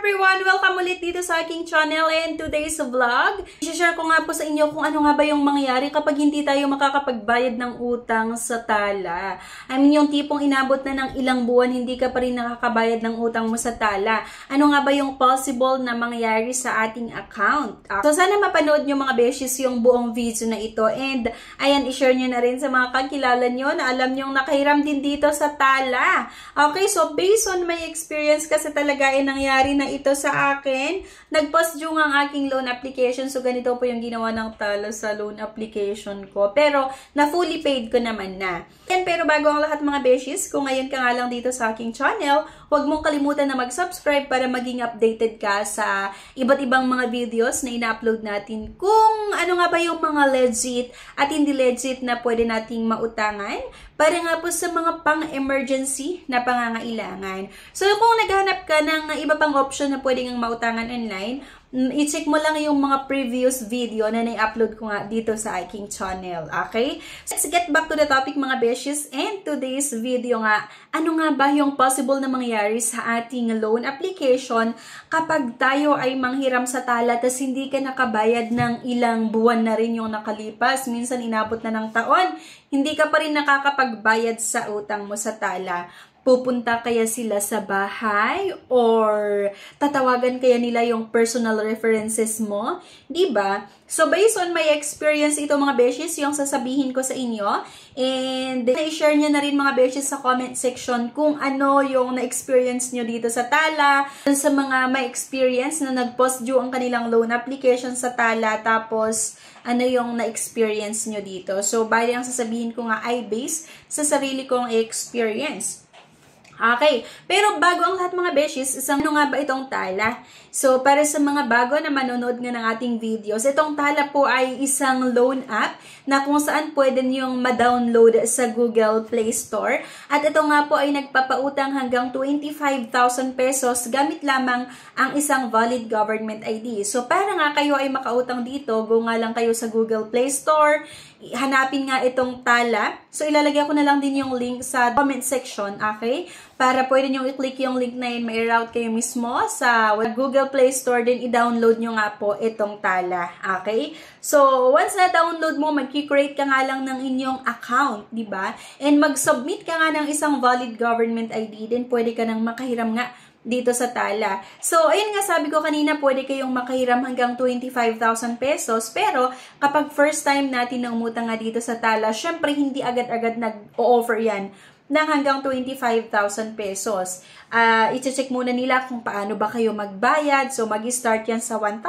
everyone! Welcome ulit dito sa aking channel and today's vlog. I-share ko nga po sa inyo kung ano nga ba yung mangyayari kapag hindi tayo makakapagbayad ng utang sa Tala. I mean yung tipong inabot na ng ilang buwan hindi ka pa rin nakakabayad ng utang mo sa Tala. Ano nga ba yung possible na mangyayari sa ating account? So sana mapanood nyo mga beshes yung buong video na ito and ayan, i-share nyo na rin sa mga kakilala nyo na alam nyo nakahiram din dito sa Tala. Okay, so based on my experience kasi talaga ay nangyari na ito sa akin. Nag-post yung ang aking loan application. So, ganito po yung ginawa ng Tala sa loan application ko. Pero, na-fully paid ko naman na. Pero bago ang lahat mga beshies, kung ngayon ka nga lang dito sa aking channel, huwag mong kalimutan na mag-subscribe para maging updated ka sa iba't ibang mga videos na ina-upload natin. Kung ano nga ba yung mga legit at hindi legit na pwede nating mautangan para nga po sa mga pang-emergency na pangangailangan. So, kung naghahanap ka ng iba pang option na pwede ngang mautangan online, i-check mo lang yung mga previous video na na-upload ko nga dito sa aking channel. Okay? Let's get back to the topic mga beshies. And today's video nga, ano nga ba yung possible na mangyari sa ating loan application kapag tayo ay manghiram sa Tala tas hindi ka nakabayad ng ilang buwan na rin yung nakalipas. Minsan inabot na ng taon, hindi ka pa rin nakakapagbayad sa utang mo sa Tala. Pupunta kaya sila sa bahay or tatawagan kaya nila yung personal references mo? Diba? So, based on my experience ito mga beshes, yung sasabihin ko sa inyo. And i-share nyo na rin mga beshes sa comment section kung ano yung na-experience nyo dito sa Tala. Sa mga may experience na nag-post due ang kanilang loan application sa Tala. Tapos, ano yung na-experience nyo dito. So, bali ang sasabihin ko nga ay based sa sarili kong experience. Okay, pero bago ang lahat mga beshies, ano nga ba itong Tala? So, para sa mga bago na manonood nga ng ating videos, itong Tala po ay isang loan app na kung saan pwede niyong ma-download sa Google Play Store. At ito nga po ay nagpapautang hanggang 25,000 pesos gamit lamang ang isang valid government ID. So, para nga kayo ay makautang dito, go nga lang kayo sa Google Play Store, hanapin nga itong Tala. So, ilalagay ko na lang din yung link sa comment section, okay? Para pwede nyo i-click yung link na yun, may route kayo mismo sa Google Play Store, din i-download nyo nga po itong Tala, okay? So, once na-download mo, mag-create ka nga lang ng inyong account, di ba? And mag-submit ka nga ng isang valid government ID, din pwede ka nang makahiram nga dito sa Tala. So, ayun nga sabi ko kanina, pwede kayong makahiram hanggang 25,000 pesos. Pero, kapag first time natin na umutang nga dito sa Tala, syempre hindi agad-agad nag-o-offer yan ng hanggang 25,000 pesos. I-check muna nila kung paano ba kayo magbayad. So, mag-start yan sa 1,000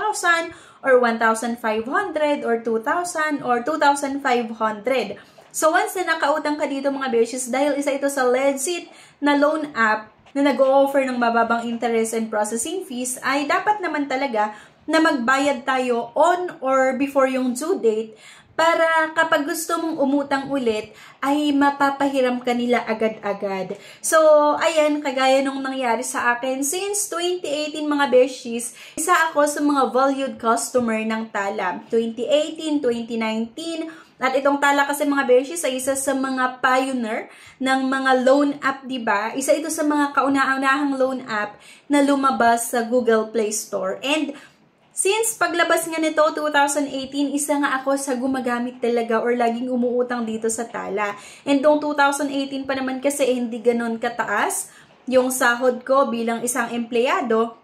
or 1,500 or 2,000 or 2,500. So, once na nakautang ka dito mga beshes, dahil isa ito sa legit na loan app na nag-o-offer ng mababang interest and processing fees, ay dapat naman talaga na magbayad tayo on or before yung due date para kapag gusto mong umutang ulit, ay mapapahiram ka nila agad-agad. So, ayan, kagaya nung nangyari sa akin. Since 2018 mga beshies, isa ako sa mga valued customer ng Tala. 2018, 2019, at itong Tala kasi mga beshies ay isa sa mga pioneer ng mga loan app, diba? Isa ito sa mga kauna-unahang loan app na lumabas sa Google Play Store. And since paglabas nga nito, 2018, isa nga ako sa gumagamit talaga or laging umuutang dito sa Tala. And noong 2018 pa naman kasi hindi ganon kataas yung sahod ko bilang isang empleyado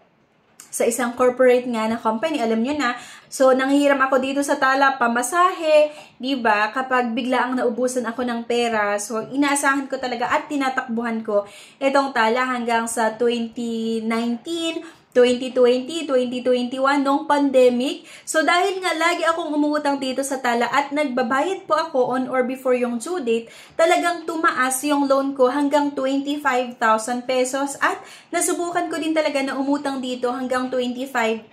sa isang corporate nga na company, alam nyo na. So, nanghihiram ako dito sa Tala, pamasahe, diba? Kapag bigla ang naubusan ako ng pera, so, inaasahan ko talaga at tinatakbuhan ko itong Tala hanggang sa 2019, 2020, 2021, nung pandemic. So, dahil nga lagi akong umuutang dito sa Tala at nagbabayad po ako on or before yung due date, talagang tumaas yung loan ko hanggang 25,000 pesos at nasubukan ko din talaga na umutang dito hanggang 25,000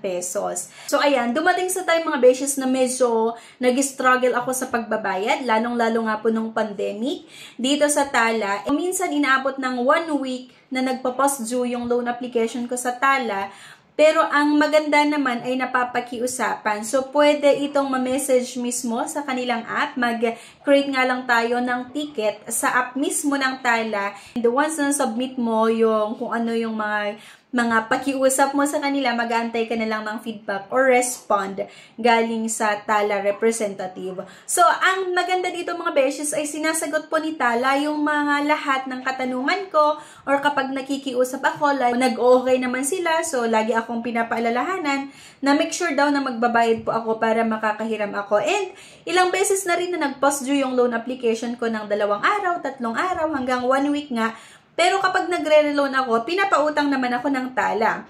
pesos. So, ayan, dumating sa time mga beshes na medyo nag-struggle ako sa pagbabayad, lalong-lalo nga po nung pandemic dito sa Tala. Minsan inaabot ng 1 week na nagpa-post due yung loan application ko sa Tala. Pero ang maganda naman ay napapakiusapan. So, pwede itong ma-message mismo sa kanilang app. Mag-create nga lang tayo ng ticket sa app mismo ng Tala. And once na submit mo yung kung ano yung mga mga pakiusap mo sa kanila, mag-aantay ka na lang ng feedback or respond galing sa Tala representative. So, ang maganda dito mga beshes ay sinasagot po ni Tala yung mga lahat ng katanungan ko or kapag nakikiusap ako, like, nag-okay naman sila, so lagi akong pinapaalalahanan na make sure daw na magbabayad po ako para makakahiram ako. And ilang beses na rin na nag-post due yung loan application ko ng 2 araw, 3 araw, hanggang 1 week nga. Pero kapag nagre-reloan ako, pinapautang naman ako ng Tala.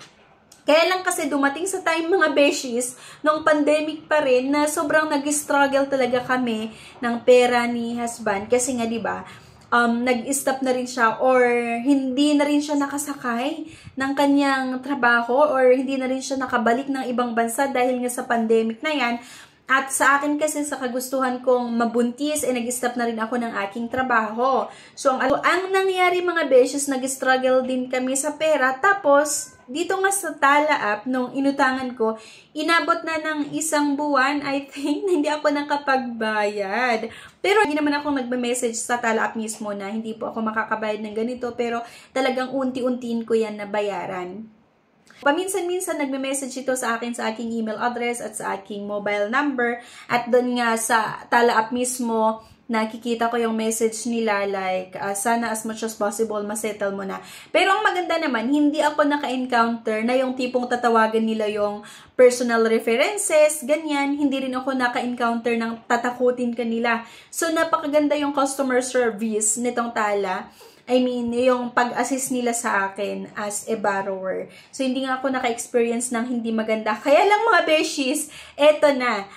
Kaya lang kasi dumating sa time mga beshies, nung pandemic pa rin, na sobrang nag-struggle talaga kami ng pera ni husband. Kasi nga diba, nag-stop na rin siya or hindi na rin siya nakasakay ng kanyang trabaho or hindi na rin siya nakabalik ng ibang bansa dahil nga sa pandemic na yan. At sa akin kasi sa kagustuhan kong mabuntis, nag-stop na rin ako ng aking trabaho. So, ang nangyari mga beshes, nag-struggle din kami sa pera. Tapos, dito nga sa Tala app, nung inutangan ko, inabot na ng 1 buwan, I think, na hindi ako nakapagbayad. Pero, hindi naman ako nagme-message sa Tala app mismo na hindi po ako makakabayad ng ganito. Pero, talagang unti-untiin ko yan na bayaran. Paminsan-minsan nagme-message ito sa akin sa aking email address at sa aking mobile number. At doon nga sa Tala app mismo, nakikita ko yung message nila like, sana as much as possible masettle mo na. Pero ang maganda naman, hindi ako naka-encounter na yung tipong tatawagan nila yung personal references, ganyan. Hindi rin ako naka-encounter ng tatakutin kanila. So, napakaganda yung customer service nitong Tala. I mean, yung pag-assist nila sa akin as a borrower. So, hindi nga ako naka-experience ng hindi maganda. Kaya lang mga beshies, eto na.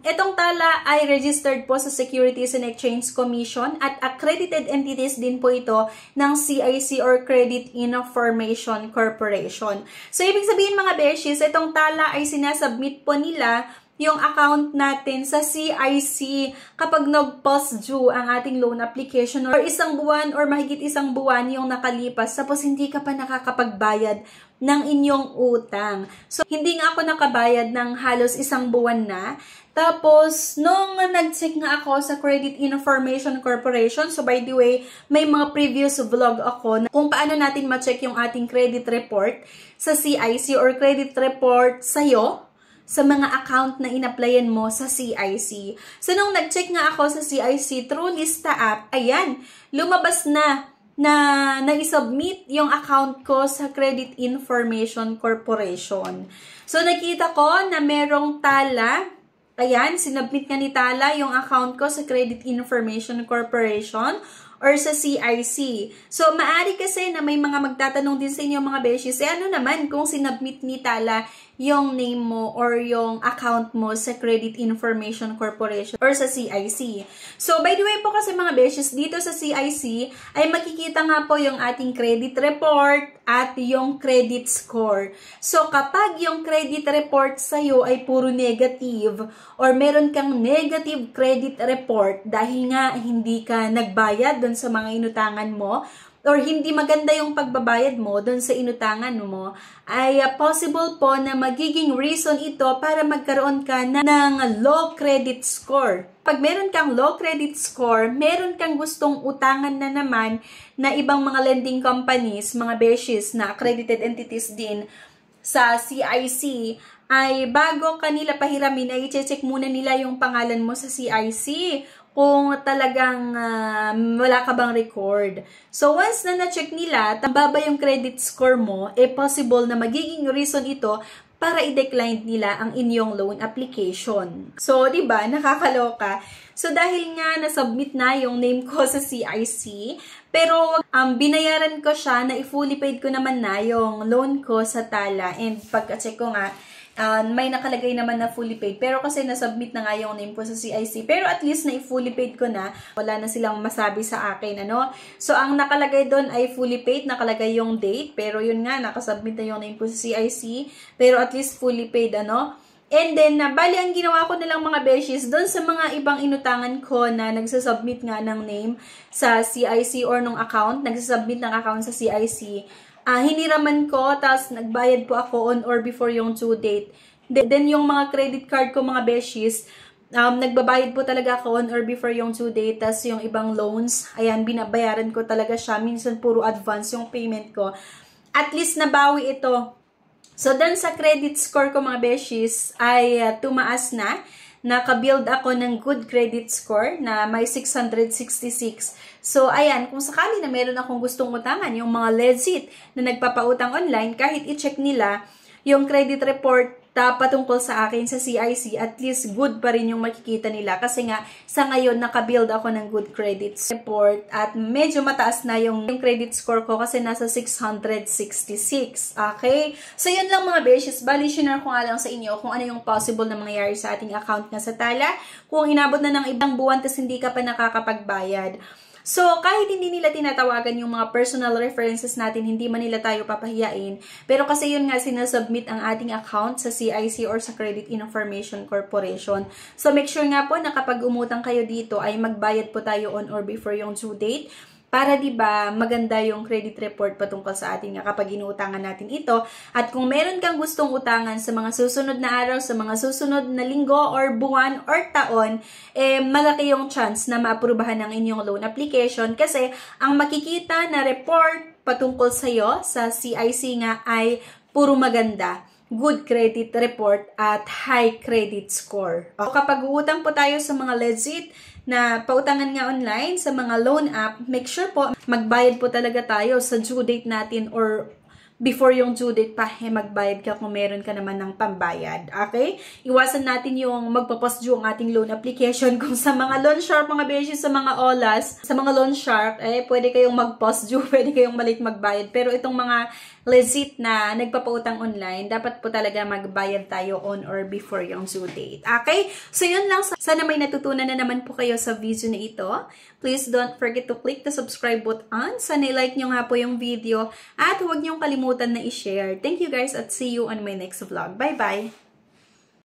Etong Tala ay registered po sa Securities and Exchange Commission at accredited entities din po ito ng CIC or Credit Information Corporation. So, ibig sabihin mga beshies, etong Tala ay sinasubmit po nila yung account natin sa CIC kapag nag-past due ang ating loan application or 1 buwan or mahigit 1 buwan yung nakalipas tapos hindi ka pa nakakapagbayad ng inyong utang. So, hindi nga ako nakabayad ng halos 1 buwan na. Tapos, nung nag-check nga ako sa Credit Information Corporation, so by the way, may mga previous vlog ako na kung paano natin ma-check yung ating credit report sa CIC or credit report sa'yo, sa mga account na in-applyan mo sa CIC. So, nung nag-check nga ako sa CIC through Lista app, ayan, lumabas na na-submit yung account ko sa Credit Information Corporation. So, nakita ko na merong Tala. Ayan, sinubmit nga ni Tala yung account ko sa Credit Information Corporation or sa CIC. So, maari kasi na may mga magtatanong din sa inyo mga beshies, ano naman kung sinubmit ni Tala yung name mo or yung account mo sa Credit Information Corporation or sa CIC. So, by the way po kasi mga beshies, dito sa CIC ay makikita nga po yung ating credit report at yung credit score. So, kapag yung credit report sa'yo ay puro negative or meron kang negative credit report dahil nga hindi ka nagbayad doon sa mga inutangan mo, or hindi maganda yung pagbabayad mo doon sa inutangan mo, ay possible po na magiging reason ito para magkaroon ka ng low credit score. Pag meron kang low credit score, meron kang gustong utangan na naman na ibang mga lending companies, mga beshies na accredited entities din sa CIC, ay bago kanila pahiramin, ay i-check muna nila yung pangalan mo sa CIC kung talagang wala ka bang record. So, once na na-check nila, tambaba yung credit score mo, possible na magiging reason ito para i-decline nila ang inyong loan application. So, di ba, nakakaloka. So, dahil nga na-submit na yung name ko sa CIC, pero binayaran ko siya na i-fully paid ko naman na yung loan ko sa Tala. And pagka-check ko nga, may nakalagay naman na fully paid. Pero kasi nasubmit na nga yung name ko sa CIC. Pero at least na i-fully paid ko na. Wala na silang masabi sa akin, ano. So, ang nakalagay doon ay fully paid. Nakalagay yung date. Pero yun nga, nakasubmit na yung name ko sa CIC. Pero at least fully paid, ano. And then, bali, ang ginawa ko na lang mga beshies, doon sa mga ibang inutangan ko na nagsasubmit nga ng name sa CIC or nung account, nagsasubmit ng account sa CIC, hiniraman ko, tapos nagbayad po ako on or before yung due date. Then, yung mga credit card ko, mga beshies, nagbabayad po talaga ako on or before yung due date. Tapos yung ibang loans, ayan, binabayaran ko talaga siya. Minsan puro advance yung payment ko. at least nabawi ito. So, dun sa credit score ko mga beshies ay tumaas na. Nakabuild ako ng good credit score na may 666. So, ayan, kung sakali na meron akong gustong utangan, yung mga legit na nagpapautang online, kahit i-check nila yung credit report patungkol sa akin sa CIC, at least good pa rin yung makikita nila. Kasi nga, sa ngayon, nakabuild ako ng good credit report at medyo mataas na yung credit score ko kasi nasa 666. Okay? So, yun lang mga beshes. Bali, share ko nga lang sa inyo kung ano yung possible na mangyayari sa ating account nga sa Tala. Kung inabot na ng ibang buwan tas hindi ka pa nakakapagbayad. So, kahit hindi nila tinatawagan yung mga personal references natin, hindi man nila tayo papahiyain. Pero kasi yun nga, sinasubmit ang ating account sa CIC or sa Credit Information Corporation. So, make sure nga po na kapag umutang kayo dito ay magbayad po tayo on or before yung due date. Para diba maganda yung credit report patungkol sa atin nga kapag inuutangan natin ito. At kung meron kang gustong utangan sa mga susunod na araw, sa mga susunod na linggo or buwan or taon, malaki yung chance na maaprubahan ng inyong loan application kasi ang makikita na report patungkol sa iyo sa CIC nga ay puro maganda. Good credit report at high credit score. O kapag uutang po tayo sa mga legit na pautangan nga online, sa mga loan app, make sure po magbayad po talaga tayo sa due date natin or before yung due date pa, magbayad ka kung meron ka naman ng pambayad. Okay? Iwasan natin yung magpapost due ang ating loan application. Kung sa mga loan shark, mga beshi, sa mga OLAS, sa mga loan shark, pwede kayong magpost due, pwede kayong malit magbayad. Pero itong mga legit na nagpapautang online, dapat po talaga magbayad tayo on or before yung due date. Okay? So, yun lang. Sana may natutunan na naman po kayo sa video na ito. Please don't forget to click the subscribe button. Sana i-like nyo nga po yung video at huwag nyong kalimutan na i-share. Thank you guys at see you on my next vlog. Bye-bye!